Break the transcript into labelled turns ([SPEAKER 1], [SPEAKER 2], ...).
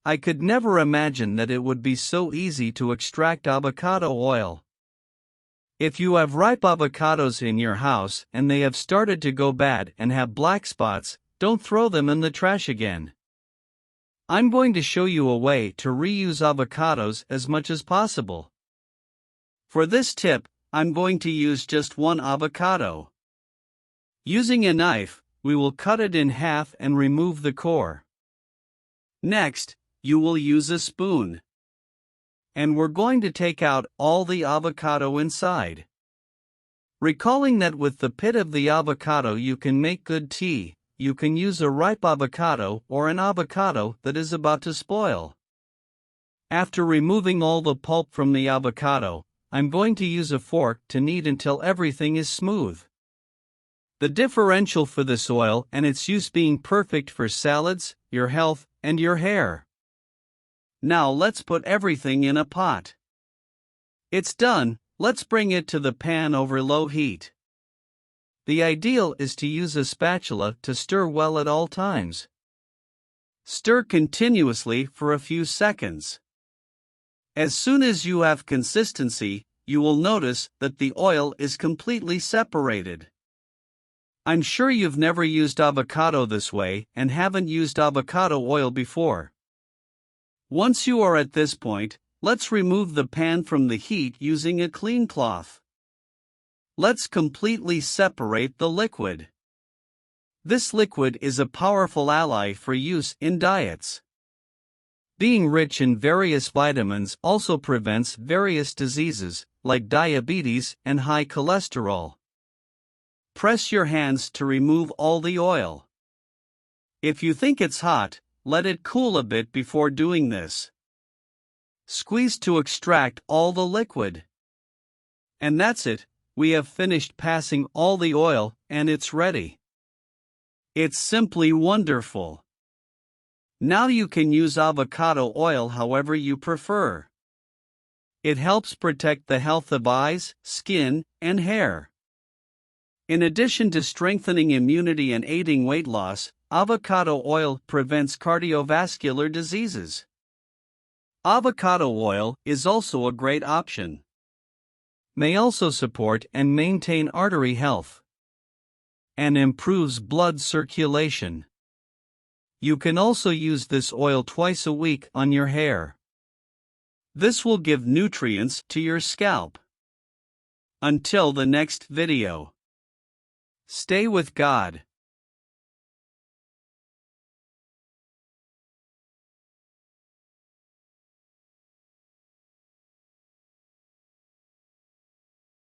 [SPEAKER 1] I could never imagine that it would be so easy to extract avocado oil. If you have ripe avocados in your house and they have started to go bad and have black spots, don't throw them in the trash again. I'm going to show you a way to reuse avocados as much as possible. For this tip, I'm going to use just one avocado. Using a knife, we will cut it in half and remove the core. Next, you will use a spoon. And we're going to take out all the avocado inside. Recalling that with the pit of the avocado you can make good tea, you can use a ripe avocado or an avocado that is about to spoil. After removing all the pulp from the avocado, I'm going to use a fork to knead until everything is smooth. The differential for this oil and its use being perfect for salads, your health, and your hair. Now let's put everything in a pot. It's done, let's bring it to the pan over low heat. The ideal is to use a spatula to stir well at all times. Stir continuously for a few seconds. As soon as you have consistency, you will notice that the oil is completely separated. I'm sure you've never used avocado this way and haven't used avocado oil before. Once you are at this point, let's remove the pan from the heat using a clean cloth. Let's completely separate the liquid. This liquid is a powerful ally for use in diets. Being rich in various vitamins also prevents various diseases, like diabetes and high cholesterol. Press your hands to remove all the oil. If you think it's hot, let it cool a bit before doing this. Squeeze to extract all the liquid. And that's it, we have finished passing all the oil and it's ready. It's simply wonderful. Now you can use avocado oil however you prefer. It helps protect the health of eyes, skin, and hair. In addition to strengthening immunity and aiding weight loss, avocado oil prevents cardiovascular diseases. Avocado oil is also a great option. May also support and maintain artery health. And improves blood circulation. You can also use this oil twice a week on your hair. This will give nutrients to your scalp. Until the next video. Stay with God.